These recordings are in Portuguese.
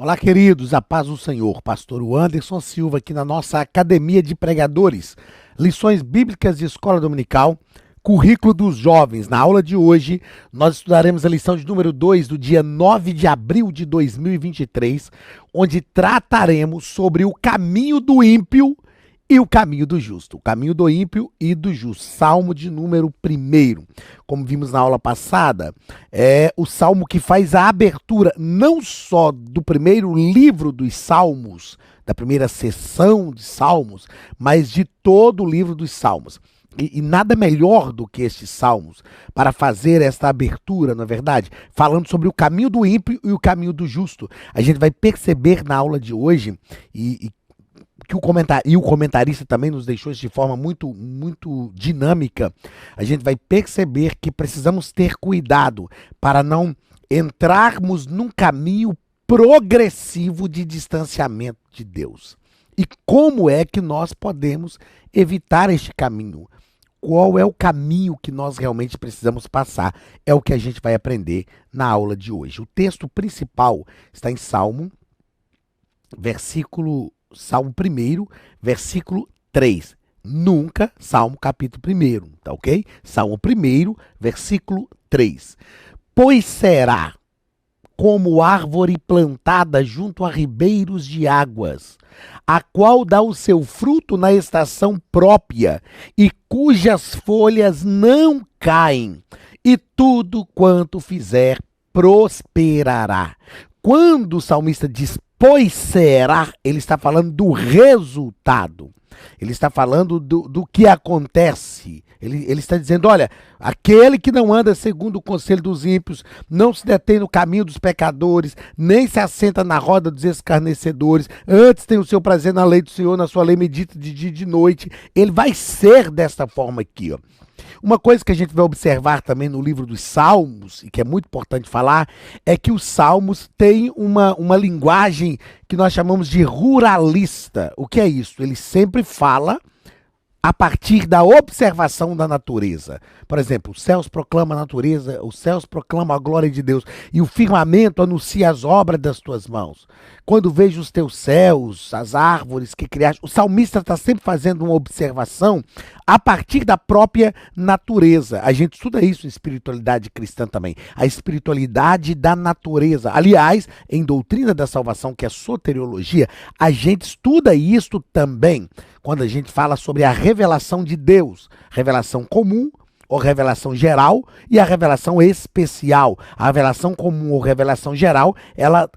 Olá, queridos, a paz do Senhor. Pastor Anderson Silva aqui na nossa Academia de Pregadores. Lições Bíblicas de Escola Dominical, currículo dos jovens. Na aula de hoje, nós estudaremos a lição de número 2 do dia 9 de abril de 2023, onde trataremos sobre o caminho do ímpio e o caminho do justo. O caminho do ímpio e do justo. Salmo de número 1. Como vimos na aula passada, é o salmo que faz a abertura não só do primeiro livro dos Salmos, da primeira sessão de Salmos, mas de todo o livro dos Salmos. E nada melhor do que estes salmos para fazer esta abertura, não é verdade? Falando sobre o caminho do ímpio e o caminho do justo. A gente vai perceber na aula de hoje que o comentarista também nos deixou isso de forma muito dinâmica. A gente vai perceber que precisamos ter cuidado para não entrarmos num caminho progressivo de distanciamento de Deus. E como é que nós podemos evitar este caminho? Qual é o caminho que nós realmente precisamos passar? É o que a gente vai aprender na aula de hoje. O texto principal está em Salmo 1, versículo 3. Nunca, Salmo capítulo 1, tá ok? Salmo 1, versículo 3. Pois será como árvore plantada junto a ribeiros de águas, a qual dá o seu fruto na estação própria, e cujas folhas não caem, e tudo quanto fizer prosperará. Quando o salmista diz pois será, ele está falando do resultado. Ele está falando do que acontece. Ele está dizendo, olha, aquele que não anda segundo o conselho dos ímpios, não se detém no caminho dos pecadores, nem se assenta na roda dos escarnecedores, antes tem o seu prazer na lei do Senhor, na sua lei medita de dia e de noite. Ele vai ser desta forma aqui, ó. Uma coisa que a gente vai observar também no livro dos Salmos, e que é muito importante falar, é que os Salmos têm uma linguagem que nós chamamos de ruralista. O que é isso? Ele sempre fala a partir da observação da natureza. Por exemplo, os céus proclamam a natureza, os céus proclamam a glória de Deus, e o firmamento anuncia as obras das tuas mãos. Quando vejo os teus céus, as árvores que criaste, o salmista está sempre fazendo uma observação a partir da própria natureza. A gente estuda isso em espiritualidade cristã também, a espiritualidade da natureza. Aliás, em doutrina da salvação, que é soteriologia, a gente estuda isso também quando a gente fala sobre a revelação de Deus, revelação comum ou revelação geral e a revelação especial. A revelação comum ou revelação geral, ela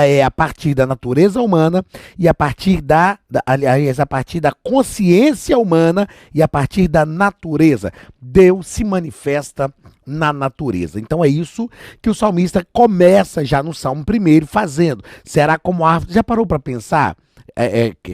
é a partir da natureza humana e a partir a partir da consciência humana e a partir da natureza. Deus se manifesta na natureza. Então é isso que o salmista começa já no Salmo 1 fazendo. Será como árvore. Já parou para pensar?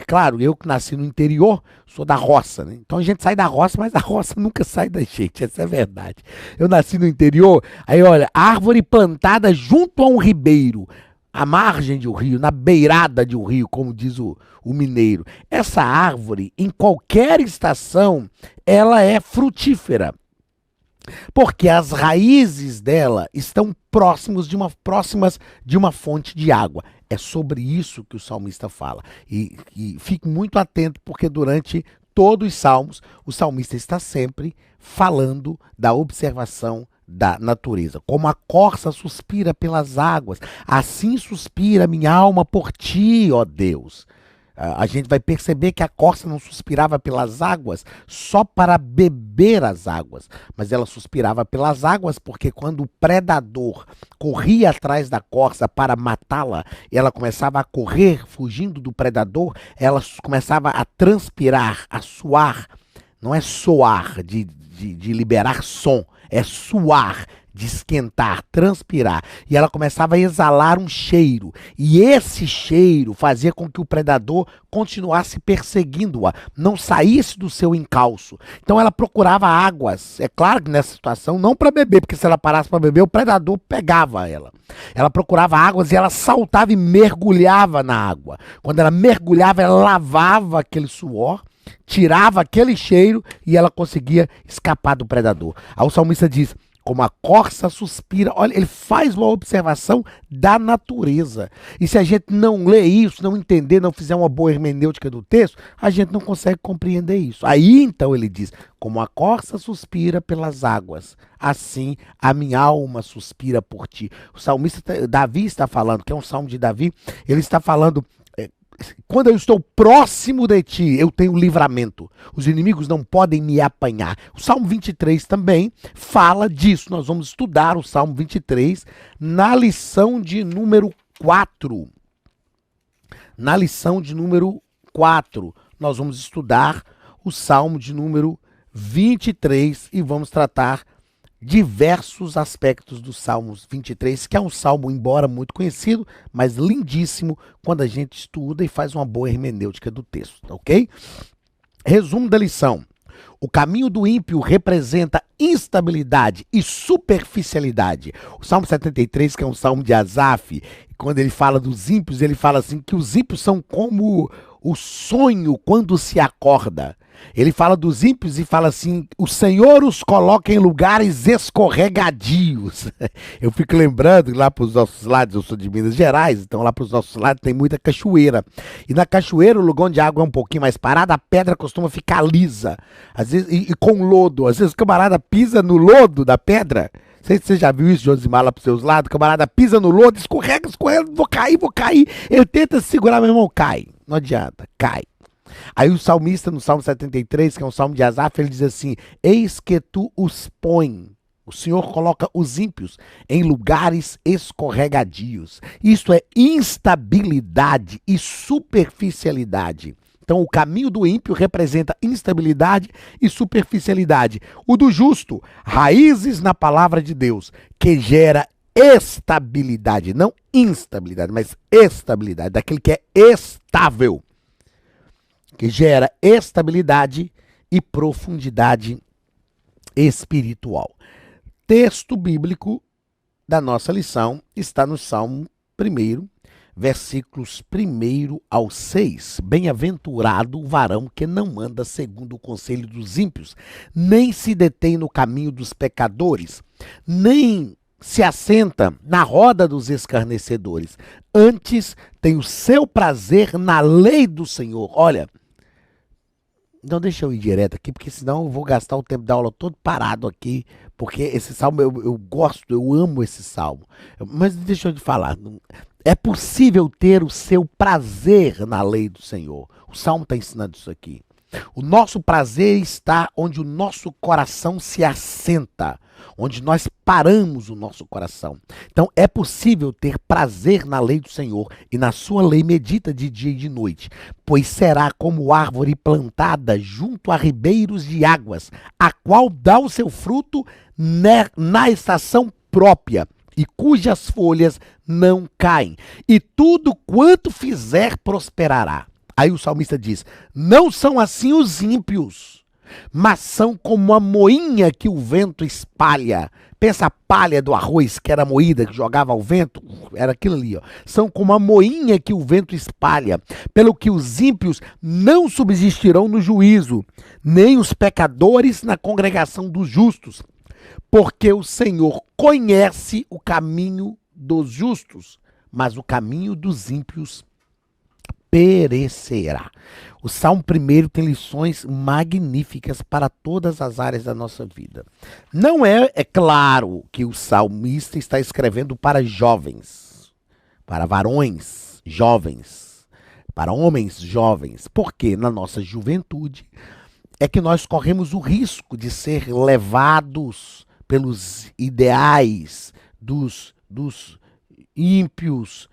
Claro, eu que nasci no interior, sou da roça, né? Então a gente sai da roça, mas a roça nunca sai da gente, essa é a verdade. Eu nasci no interior, aí olha, árvore plantada junto a um ribeiro, à margem de um rio, na beirada de um rio, como diz o mineiro. Essa árvore, em qualquer estação, ela é frutífera, porque as raízes dela estão próximas de uma fonte de água. É sobre isso que o salmista fala. E fique muito atento, porque durante todos os salmos, o salmista está sempre falando da observação da natureza. Como a corça suspira pelas águas, assim suspira minha alma por ti, ó Deus. A gente vai perceber que a corça não suspirava pelas águas só para beber as águas, mas ela suspirava pelas águas porque quando o predador corria atrás da corça para matá-la, ela começava a correr fugindo do predador, ela começava a transpirar, a suar. Não é soar, de liberar som, é suar, de esquentar, transpirar. E ela começava a exalar um cheiro. E esse cheiro fazia com que o predador continuasse perseguindo-a, não saísse do seu encalço. Então ela procurava águas. É claro que nessa situação, não para beber, porque se ela parasse para beber, o predador pegava ela. Ela procurava águas e ela saltava e mergulhava na água. Quando ela mergulhava, ela lavava aquele suor, tirava aquele cheiro e ela conseguia escapar do predador. Aí o salmista diz: como a corça suspira. Olha, ele faz uma observação da natureza. E se a gente não ler isso, não entender, não fizer uma boa hermenêutica do texto, a gente não consegue compreender isso. Aí então ele diz, como a corça suspira pelas águas, assim a minha alma suspira por ti. O salmista Davi está falando, que é um salmo de Davi, ele está falando, quando eu estou próximo de ti, eu tenho livramento. Os inimigos não podem me apanhar. O Salmo 23 também fala disso. Nós vamos estudar o Salmo 23 na lição de número 4. Na lição de número 4, nós vamos estudar o Salmo de número 23 e vamos tratar diversos aspectos do Salmos 23, que é um salmo, embora muito conhecido, mas lindíssimo quando a gente estuda e faz uma boa hermenêutica do texto, ok? Resumo da lição. O caminho do ímpio representa instabilidade e superficialidade. O Salmo 73, que é um salmo de Asaf, quando ele fala dos ímpios, ele fala assim que os ímpios são como o sonho quando se acorda. Ele fala dos ímpios e fala assim, o Senhor os coloca em lugares escorregadios. Eu fico lembrando, lá para os nossos lados, eu sou de Minas Gerais, então lá para os nossos lados tem muita cachoeira. E na cachoeira, o lugar onde a água é um pouquinho mais parada, a pedra costuma ficar lisa. Às vezes, e com lodo. Às vezes o camarada pisa no lodo da pedra. Não sei se você já viu isso, Josimar, lá para os seus lados. O camarada pisa no lodo, escorrega, vou cair. Ele tenta se segurar, meu irmão, cai. Não adianta, cai. Aí o salmista, no Salmo 73, que é um salmo de Asaf, ele diz assim, eis que tu os põe, o Senhor coloca os ímpios em lugares escorregadios. Isso é instabilidade e superficialidade. Então o caminho do ímpio representa instabilidade e superficialidade. O do justo, raízes na palavra de Deus, que gera estabilidade, não instabilidade, mas estabilidade, daquele que é estável, que gera estabilidade e profundidade espiritual. Texto bíblico da nossa lição está no Salmo 1, versículos 1 ao 6. Bem-aventurado o varão que não anda segundo o conselho dos ímpios, nem se detém no caminho dos pecadores, nem se assenta na roda dos escarnecedores. Antes tem o seu prazer na lei do Senhor. Olha, então deixa eu ir direto aqui, porque senão eu vou gastar o tempo da aula todo parado aqui, porque esse salmo eu gosto, eu amo esse salmo. Mas deixa eu te falar, é possível ter o seu prazer na lei do Senhor. O salmo está ensinando isso aqui. O nosso prazer está onde o nosso coração se assenta, onde nós paramos o nosso coração. Então é possível ter prazer na lei do Senhor e na sua lei medita de dia e de noite, pois será como árvore plantada junto a ribeiros de águas, a qual dá o seu fruto na estação própria e cujas folhas não caem, e tudo quanto fizer prosperará. Aí o salmista diz, não são assim os ímpios, mas são como a moinha que o vento espalha. Pensa a palha do arroz que era moída, que jogava ao vento, era aquilo ali, ó. São como a moinha que o vento espalha, pelo que os ímpios não subsistirão no juízo, nem os pecadores na congregação dos justos, porque o Senhor conhece o caminho dos justos, mas o caminho dos ímpios perecerá. O Salmo 1 tem lições magníficas para todas as áreas da nossa vida. Não é claro que o salmista está escrevendo para jovens, para varões jovens, para homens jovens, porque na nossa juventude é que nós corremos o risco de ser levados pelos ideais dos ímpios.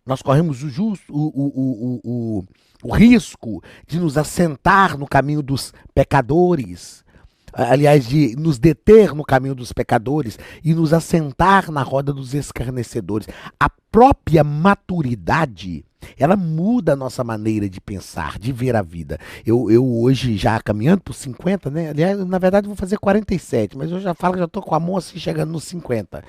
Nós corremos o risco de nos assentar no caminho dos pecadores, aliás, de nos deter no caminho dos pecadores e nos assentar na roda dos escarnecedores. A própria maturidade, ela muda a nossa maneira de pensar, de ver a vida. Eu hoje já caminhando para os 50, né? Aliás, na verdade vou fazer 47, mas eu já falo que já estou com a mão assim chegando nos 50.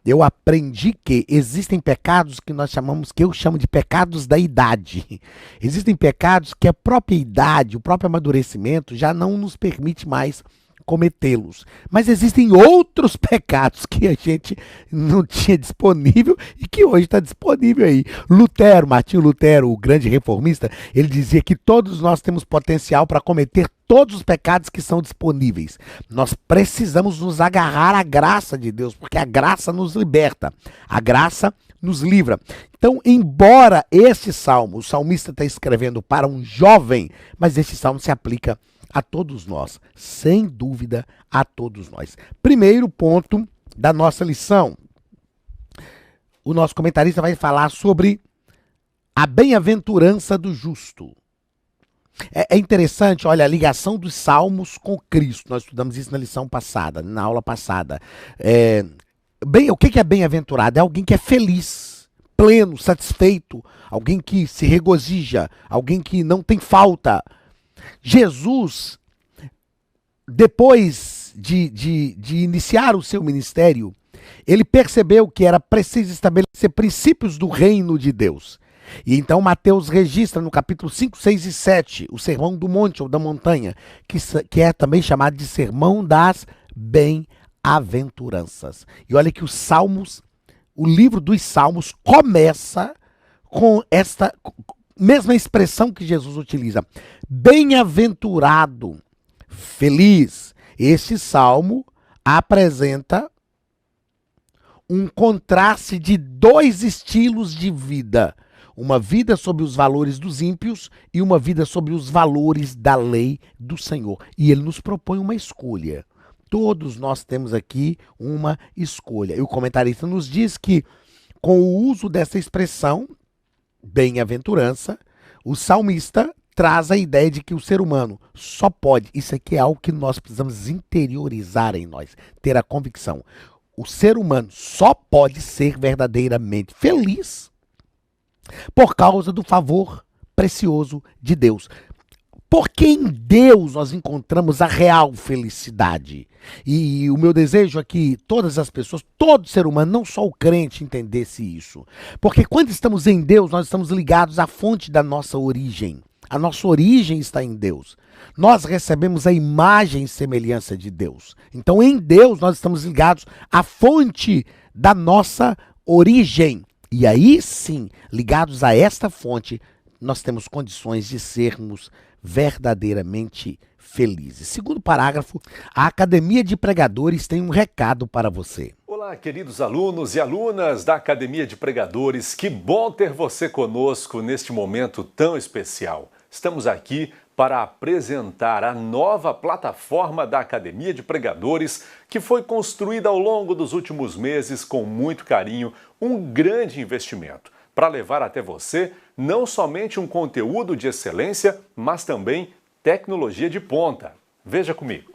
Eu aprendi que existem pecados que nós chamamos, que eu chamo de pecados da idade. Existem pecados que a própria idade, o próprio amadurecimento já não nos permite mais cometê-los. Mas existem outros pecados que a gente não tinha disponível e que hoje está disponível aí. Lutero, Martinho Lutero, o grande reformista, ele dizia que todos nós temos potencial para cometer todos os pecados que são disponíveis. Nós precisamos nos agarrar à graça de Deus, porque a graça nos liberta, a graça nos livra. Então, embora este salmo, o salmista está escrevendo para um jovem, mas este salmo se aplica a todos nós, sem dúvida a todos nós. Primeiro ponto da nossa lição, o nosso comentarista vai falar sobre a bem-aventurança do justo. É interessante, olha, a ligação dos salmos com Cristo. Nós estudamos isso na lição passada, na aula passada. O que é bem-aventurado? É alguém que é feliz, pleno, satisfeito, alguém que se regozija, alguém que não tem falta. Jesus, depois de iniciar o seu ministério, ele percebeu que era preciso estabelecer princípios do reino de Deus. E então Mateus registra no capítulo 5, 6 e 7, o Sermão do Monte ou da Montanha, que é também chamado de Sermão das Bem-aventuranças. E olha que os Salmos, o livro dos Salmos começa com esta mesma expressão que Jesus utiliza. Bem-aventurado, feliz. Este salmo apresenta um contraste de dois estilos de vida. Uma vida sob os valores dos ímpios e uma vida sob os valores da lei do Senhor. E ele nos propõe uma escolha. Todos nós temos aqui uma escolha. E o comentarista nos diz que, com o uso dessa expressão, bem-aventurança, o salmista traz a ideia de que o ser humano só pode, isso aqui é algo que nós precisamos interiorizar em nós, ter a convicção. O ser humano só pode ser verdadeiramente feliz por causa do favor precioso de Deus. Porque em Deus nós encontramos a real felicidade. E o meu desejo é que todas as pessoas, todo ser humano, não só o crente, entendesse isso. Porque quando estamos em Deus, nós estamos ligados à fonte da nossa origem. A nossa origem está em Deus. Nós recebemos a imagem e semelhança de Deus. Então em Deus nós estamos ligados à fonte da nossa origem. E aí sim, ligados a esta fonte, nós temos condições de sermos verdadeiramente felizes. Segundo parágrafo, a Academia de Pregadores tem um recado para você. Olá, queridos alunos e alunas da Academia de Pregadores, que bom ter você conosco neste momento tão especial. Estamos aqui para apresentar a nova plataforma da Academia de Pregadores, que foi construída ao longo dos últimos meses com muito carinho, um grande investimento, para levar até você não somente um conteúdo de excelência, mas também tecnologia de ponta. Veja comigo.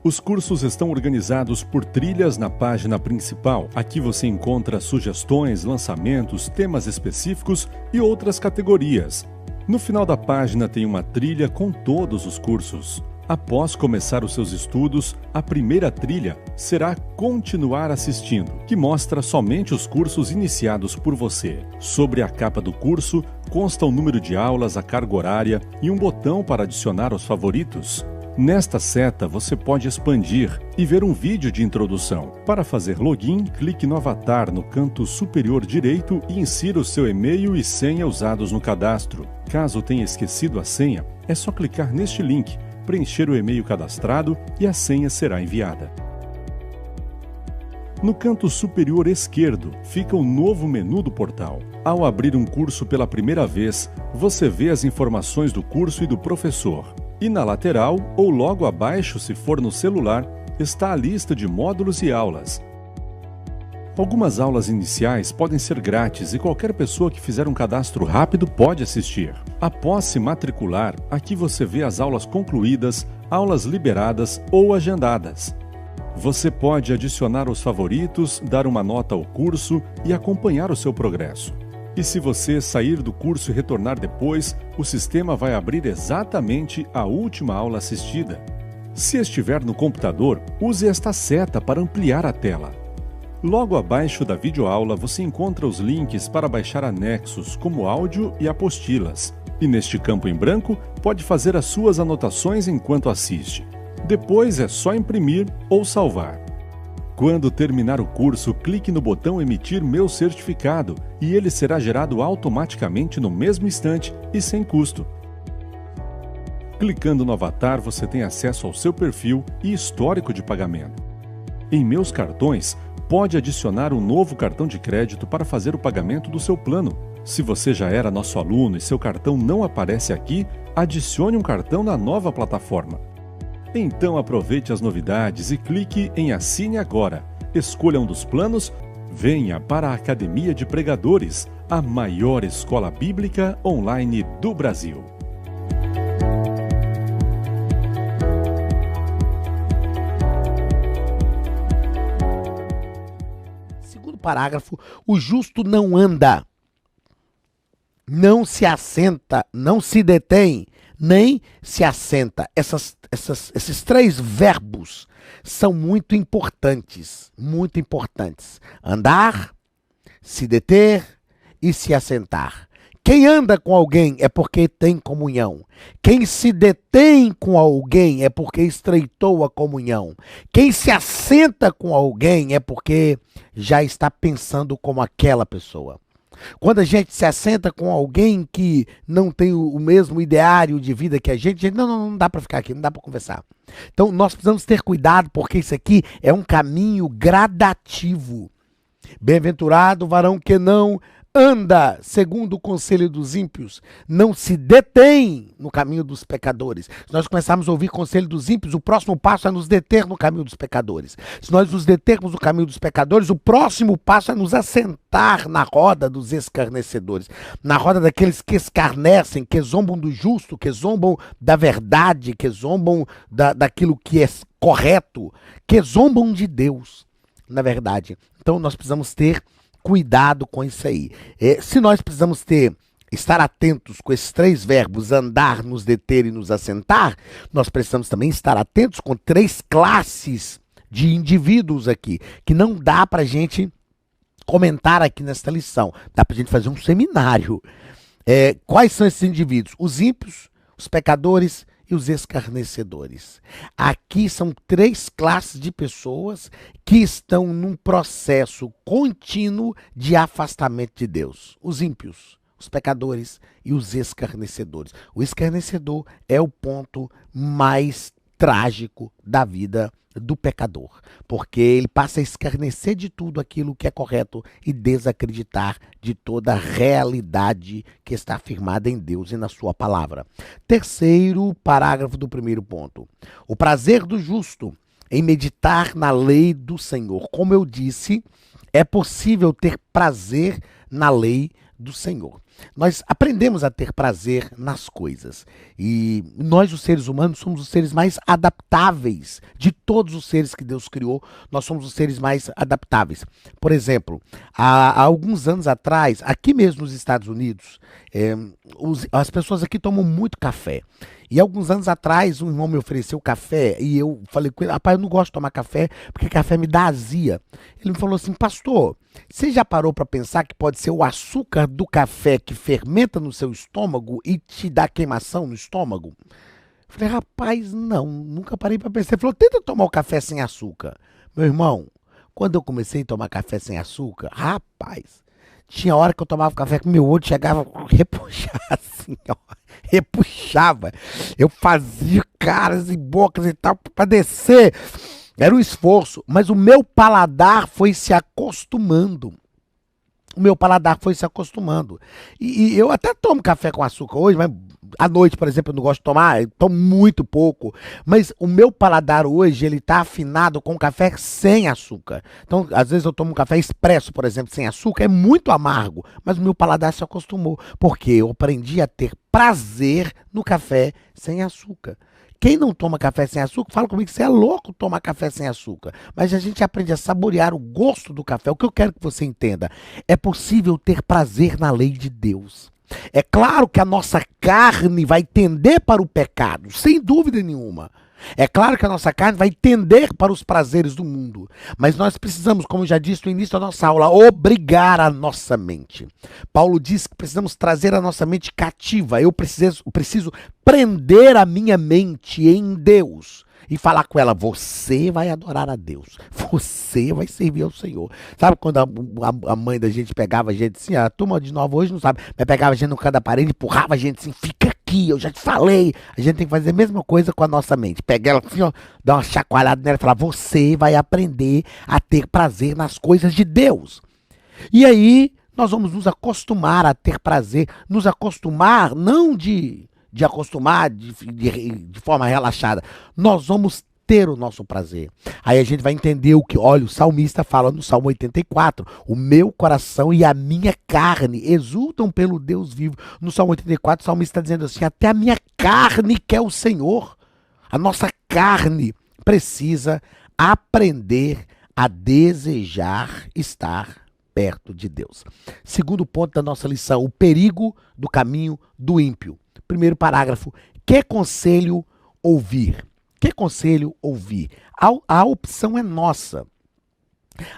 Os cursos estão organizados por trilhas na página principal. Aqui você encontra sugestões, lançamentos, temas específicos e outras categorias. No final da página tem uma trilha com todos os cursos. Após começar os seus estudos, a primeira trilha será Continuar Assistindo, que mostra somente os cursos iniciados por você. Sobre a capa do curso, consta o número de aulas, a carga horária e um botão para adicionar aos favoritos. Nesta seta, você pode expandir e ver um vídeo de introdução. Para fazer login, clique no avatar no canto superior direito e insira o seu e-mail e senha usados no cadastro. Caso tenha esquecido a senha, é só clicar neste link, preencher o e-mail cadastrado e a senha será enviada. No canto superior esquerdo fica o novo menu do portal. Ao abrir um curso pela primeira vez, você vê as informações do curso e do professor. E na lateral, ou logo abaixo se for no celular, está a lista de módulos e aulas. Algumas aulas iniciais podem ser grátis e qualquer pessoa que fizer um cadastro rápido pode assistir. Após se matricular, aqui você vê as aulas concluídas, aulas liberadas ou agendadas. Você pode adicionar os favoritos, dar uma nota ao curso e acompanhar o seu progresso. E se você sair do curso e retornar depois, o sistema vai abrir exatamente a última aula assistida. Se estiver no computador, use esta seta para ampliar a tela. Logo abaixo da videoaula você encontra os links para baixar anexos, como áudio e apostilas. E neste campo em branco, pode fazer as suas anotações enquanto assiste. Depois é só imprimir ou salvar. Quando terminar o curso, clique no botão Emitir meu certificado e ele será gerado automaticamente no mesmo instante e sem custo. Clicando no avatar, você tem acesso ao seu perfil e histórico de pagamento. Em Meus Cartões, pode adicionar um novo cartão de crédito para fazer o pagamento do seu plano. Se você já era nosso aluno e seu cartão não aparece aqui, adicione um cartão na nova plataforma. Então aproveite as novidades e clique em Assine Agora. Escolha um dos planos. Venha para a Academia de Pregadores, a maior escola bíblica online do Brasil. Segundo parágrafo, o justo não anda, não se assenta, não se detém, nem se assenta. Esses três verbos são muito importantes, muito importantes. Andar, se deter e se assentar. Quem anda com alguém é porque tem comunhão. Quem se detém com alguém é porque estreitou a comunhão. Quem se assenta com alguém é porque já está pensando como aquela pessoa. Quando a gente se assenta com alguém que não tem o mesmo ideário de vida que a gente não dá para ficar aqui, não dá para conversar. Então nós precisamos ter cuidado, porque isso aqui é um caminho gradativo. Bem-aventurado o varão que não anda segundo o conselho dos ímpios, não se detém no caminho dos pecadores. Se nós começarmos a ouvir conselho dos ímpios, o próximo passo é nos deter no caminho dos pecadores. Se nós nos determos no caminho dos pecadores, o próximo passo é nos assentar na roda dos escarnecedores, na roda daqueles que escarnecem, que zombam do justo, que zombam da verdade, que zombam daquilo que é correto, que zombam de Deus, na verdade. Então nós precisamos ter cuidado com isso aí. Se nós precisamos estar atentos com esses três verbos, andar, nos deter e nos assentar, nós precisamos também estar atentos com três classes de indivíduos aqui, que não dá para a gente comentar aqui nesta lição. Dá para a gente fazer um seminário. Quais são esses indivíduos? Os ímpios, os pecadores e os escarnecedores. Aqui são três classes de pessoas que estão num processo contínuo de afastamento de Deus. Os ímpios, os pecadores e os escarnecedores. O escarnecedor é o ponto mais trágico da vida do pecador, porque ele passa a escarnecer de tudo aquilo que é correto e desacreditar de toda a realidade que está afirmada em Deus e na sua palavra. Terceiro parágrafo do primeiro ponto. O prazer do justo em meditar na lei do Senhor. Como eu disse, é possível ter prazer na lei do Senhor. Nós aprendemos a ter prazer nas coisas. E nós, os seres humanos, somos os seres mais adaptáveis de todos os seres que Deus criou. Nós somos os seres mais adaptáveis. Por exemplo, há alguns anos atrás, aqui mesmo nos Estados Unidos, as pessoas aqui tomam muito café. E alguns anos atrás, um irmão me ofereceu café e eu falei com ele: rapaz, eu não gosto de tomar café porque café me dá azia. Ele me falou assim: pastor, você já parou para pensar que pode ser o açúcar do café que fermenta no seu estômago e te dá queimação no estômago? Eu falei: rapaz, não, nunca parei para pensar. Ele falou: tenta tomar o café sem açúcar. Meu irmão, quando eu comecei a tomar café sem açúcar, rapaz, tinha hora que eu tomava café que meu olho chegava a repuxar assim, ó. Repuxava. Eu fazia caras e bocas e tal para descer. Era um esforço, mas o meu paladar foi se acostumando. O meu paladar foi se acostumando. E eu até tomo café com açúcar hoje, mas à noite, por exemplo, eu não gosto de tomar, eu tomo muito pouco. Mas o meu paladar hoje, ele está afinado com café sem açúcar. Então, às vezes eu tomo um café expresso, por exemplo, sem açúcar, é muito amargo. Mas o meu paladar se acostumou, porque eu aprendi a ter prazer no café sem açúcar. Quem não toma café sem açúcar, fala comigo que você é louco tomar café sem açúcar. Mas a gente aprende a saborear o gosto do café. O que eu quero que você entenda, é possível ter prazer na lei de Deus. É claro que a nossa carne vai tender para o pecado, sem dúvida nenhuma. É claro que a nossa carne vai tender para os prazeres do mundo. Mas nós precisamos, como já disse no início da nossa aula, obrigar a nossa mente. Paulo diz que precisamos trazer a nossa mente cativa. Eu preciso prender a minha mente em Deus. e falar com ela, você vai adorar a Deus, você vai servir ao Senhor. Sabe quando a mãe da gente pegava a gente assim, a turma de nova hoje não sabe, mas pegava a gente no canto da parede, empurrava a gente assim, fica aqui, eu já te falei. A gente tem que fazer a mesma coisa com a nossa mente. Pega ela assim, ó, dá uma chacoalhada nela e falar, você vai aprender a ter prazer nas coisas de Deus. E aí nós vamos nos acostumar a ter prazer, nos acostumar não de acostumar de forma relaxada. Nós vamos ter o nosso prazer. Aí a gente vai entender o que, olha, o salmista fala no Salmo 84, o meu coração e a minha carne exultam pelo Deus vivo. No Salmo 84, o salmista está dizendo assim, até a minha carne quer o Senhor. A nossa carne precisa aprender a desejar estar perto de Deus. Segundo ponto da nossa lição, o perigo do caminho do ímpio. Primeiro parágrafo, que conselho ouvir? Que conselho ouvir? A opção é nossa.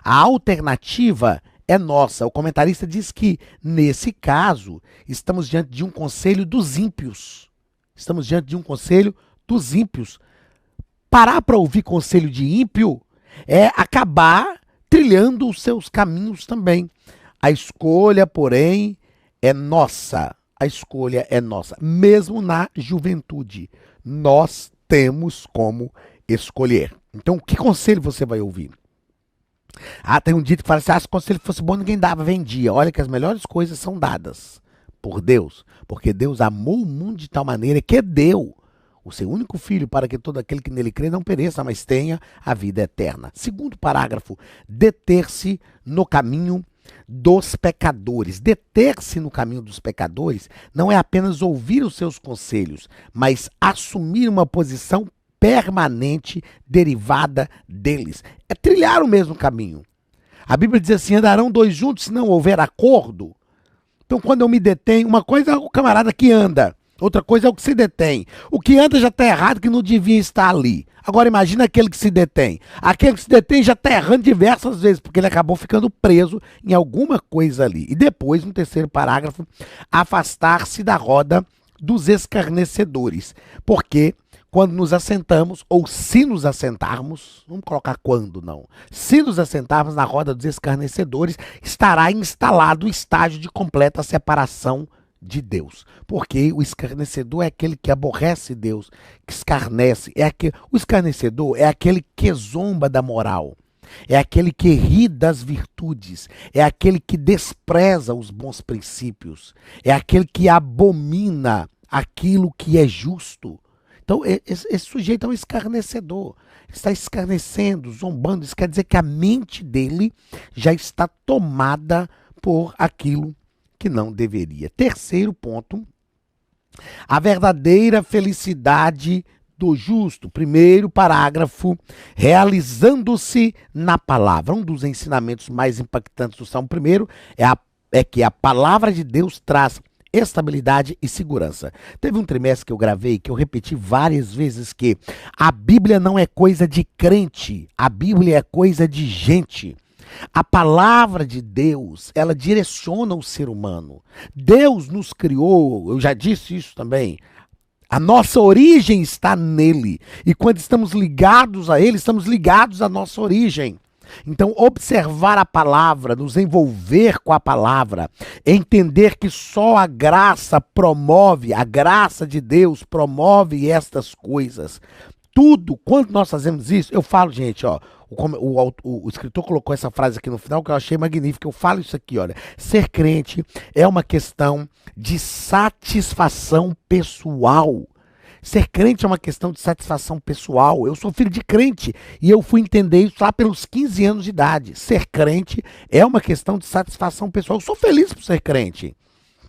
A alternativa é nossa. O comentarista diz que, nesse caso, estamos diante de um conselho dos ímpios. Estamos diante de um conselho dos ímpios. Parar para ouvir conselho de ímpio é acabar trilhando os seus caminhos também. A escolha, porém, é nossa. A escolha é nossa. Mesmo na juventude, nós temos como escolher. Então, que conselho você vai ouvir? Tem um dito que fala assim, se o conselho fosse bom, ninguém dava, vendia. Olha que as melhores coisas são dadas por Deus, porque Deus amou o mundo de tal maneira que deu o seu único filho para que todo aquele que nele crê não pereça, mas tenha a vida eterna. Segundo parágrafo, deter-se no caminho dos pecadores. Deter-se no caminho dos pecadores não é apenas ouvir os seus conselhos, mas assumir uma posição permanente derivada deles. É trilhar o mesmo caminho. A Bíblia diz assim, andarão dois juntos se não houver acordo. Então quando eu me detenho, uma coisa é o camarada que anda, outra coisa é o que se detém. O que anda já está errado, que não devia estar ali. Agora imagina aquele que se detém. Aquele que se detém já está errando diversas vezes, porque ele acabou ficando preso em alguma coisa ali. E depois, no terceiro parágrafo, afastar-se da roda dos escarnecedores. Porque quando nos assentamos, ou se nos assentarmos, vamos colocar quando não, se nos assentarmos na roda dos escarnecedores, estará instalado o estágio de completa separação de Deus, porque o escarnecedor é aquele que aborrece Deus, que escarnece, o escarnecedor é aquele que zomba da moral, é aquele que ri das virtudes, é aquele que despreza os bons princípios, é aquele que abomina aquilo que é justo. Então esse sujeito é um escarnecedor, está escarnecendo, zombando, isso quer dizer que a mente dele já está tomada por aquilo que não deveria. Terceiro ponto, a verdadeira felicidade do justo. Primeiro parágrafo, realizando-se na palavra. Um dos ensinamentos mais impactantes do Salmo primeiro é que a palavra de Deus traz estabilidade e segurança. Teve um trimestre que eu gravei, que eu repeti várias vezes que a Bíblia não é coisa de crente, a Bíblia é coisa de gente. A palavra de Deus, ela direciona o ser humano. Deus nos criou, eu já disse isso também. A nossa origem está nele. E quando estamos ligados a ele, estamos ligados à nossa origem. Então, observar a palavra, nos envolver com a palavra, entender que só a graça promove, a graça de Deus promove estas coisas. Tudo, quando nós fazemos isso, eu falo, gente, ó, o escritor colocou essa frase aqui no final que eu achei magnífica. Eu falo isso aqui, olha. Ser crente é uma questão de satisfação pessoal. Ser crente é uma questão de satisfação pessoal. Eu sou filho de crente e eu fui entender isso lá pelos 15 anos de idade. Ser crente é uma questão de satisfação pessoal. Eu sou feliz por ser crente.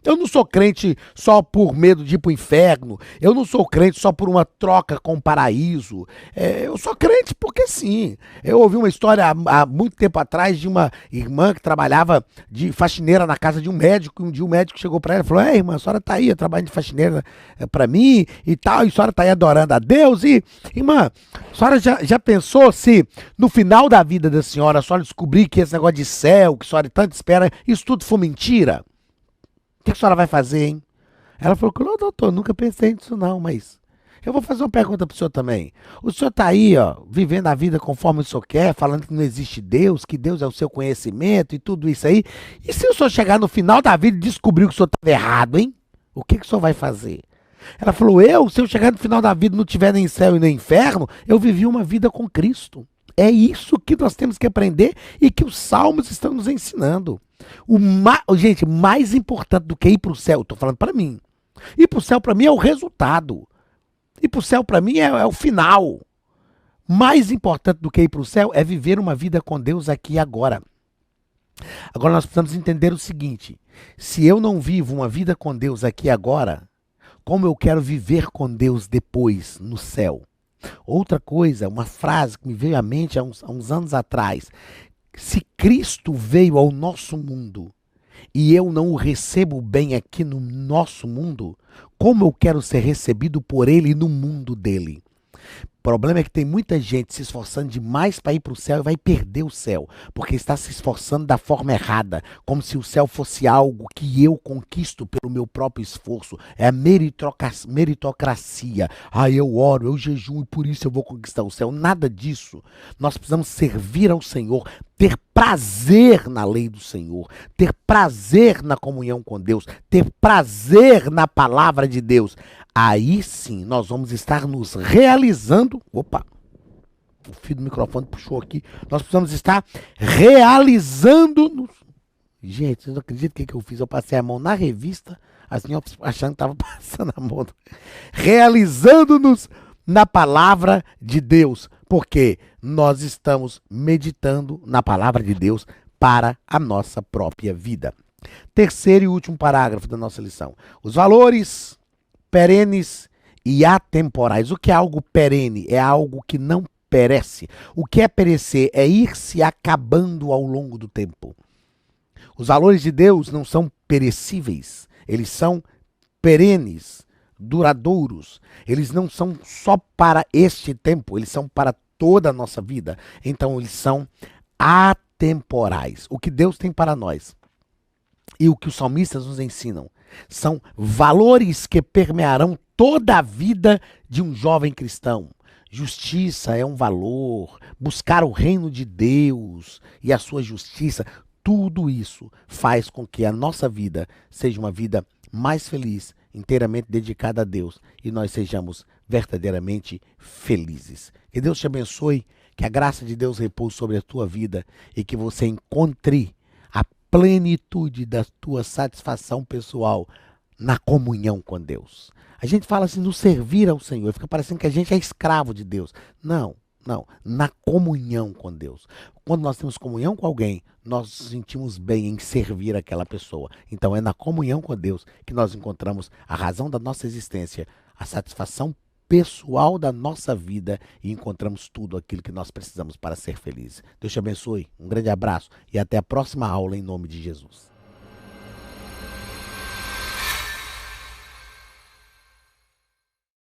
Eu não sou crente só por medo de ir para o inferno. Eu não sou crente só por uma troca com o paraíso. Eu sou crente porque sim. Eu ouvi uma história há muito tempo atrás de uma irmã que trabalhava de faxineira na casa de um médico. E um dia o médico chegou para ela e falou: irmã, a senhora está aí trabalhando de faxineira para mim e tal. E a senhora está aí adorando a Deus. E, irmã, a senhora já pensou se no final da vida da senhora a senhora descobrir que esse negócio de céu, que a senhora tanto espera, isso tudo for mentira? O que a senhora vai fazer, hein? Ela falou: não, doutor, nunca pensei nisso não, mas Eu vou fazer uma pergunta para o senhor também. O senhor está aí, ó, vivendo a vida conforme o senhor quer, falando que não existe Deus, que Deus é o seu conhecimento e tudo isso aí. E se o senhor chegar no final da vida e descobrir que o senhor estava errado, hein? O que o senhor vai fazer? Ela falou, se eu chegar no final da vida e não tiver nem céu e nem inferno, eu vivi uma vida com Cristo. É isso que nós temos que aprender e que os salmos estão nos ensinando. Gente, mais importante do que ir para o céu, estou falando para mim. Ir para o céu para mim é o resultado. Ir para o céu para mim é o final. Mais importante do que ir para o céu é viver uma vida com Deus aqui e agora. Agora nós precisamos entender o seguinte, se eu não vivo uma vida com Deus aqui e agora, como eu quero viver com Deus depois, no céu? Outra coisa, uma frase que me veio à mente há uns anos atrás. Se Cristo veio ao nosso mundo e eu não o recebo bem aqui no nosso mundo, como eu quero ser recebido por Ele no mundo dele? O problema é que tem muita gente se esforçando demais para ir para o céu e vai perder o céu, porque está se esforçando da forma errada, como se o céu fosse algo que eu conquisto pelo meu próprio esforço. É a meritocracia. Eu oro, eu jejuo e por isso eu vou conquistar o céu. Nada disso. Nós precisamos servir ao Senhor, ter prazer na lei do Senhor, ter prazer na comunhão com Deus, ter prazer na palavra de Deus. Aí sim nós vamos estar nos realizando. Opa, o fio do microfone puxou aqui. Nós precisamos estar realizando. Gente, vocês não acreditam o que eu fiz? Eu passei a mão na revista, assim, achando que estava passando a mão. Realizando-nos na palavra de Deus. Porque nós estamos meditando na palavra de Deus para a nossa própria vida. Terceiro e último parágrafo da nossa lição. Os valores perenes e atemporais. O que é algo perene? É algo que não perece. O que é perecer? É ir se acabando ao longo do tempo. Os valores de Deus não são perecíveis. Eles são perenes, duradouros. Eles não são só para este tempo, eles são para toda a nossa vida. Então eles são atemporais. O que Deus tem para nós e o que os salmistas nos ensinam são valores que permearão toda a vida de um jovem cristão. Justiça é um valor, buscar o reino de Deus e a sua justiça, tudo isso faz com que a nossa vida seja uma vida mais feliz, inteiramente dedicada a Deus e nós sejamos verdadeiramente felizes. Que Deus te abençoe, que a graça de Deus repouse sobre a tua vida e que você encontre a plenitude da tua satisfação pessoal na comunhão com Deus. A gente fala assim, no servir ao Senhor, fica parecendo que a gente é escravo de Deus. Não, na comunhão com Deus. Quando nós temos comunhão com alguém, nós nos sentimos bem em servir aquela pessoa. Então é na comunhão com Deus que nós encontramos a razão da nossa existência, a satisfação pessoal da nossa vida e encontramos tudo aquilo que nós precisamos para ser felizes. Deus te abençoe, um grande abraço e até a próxima aula em nome de Jesus.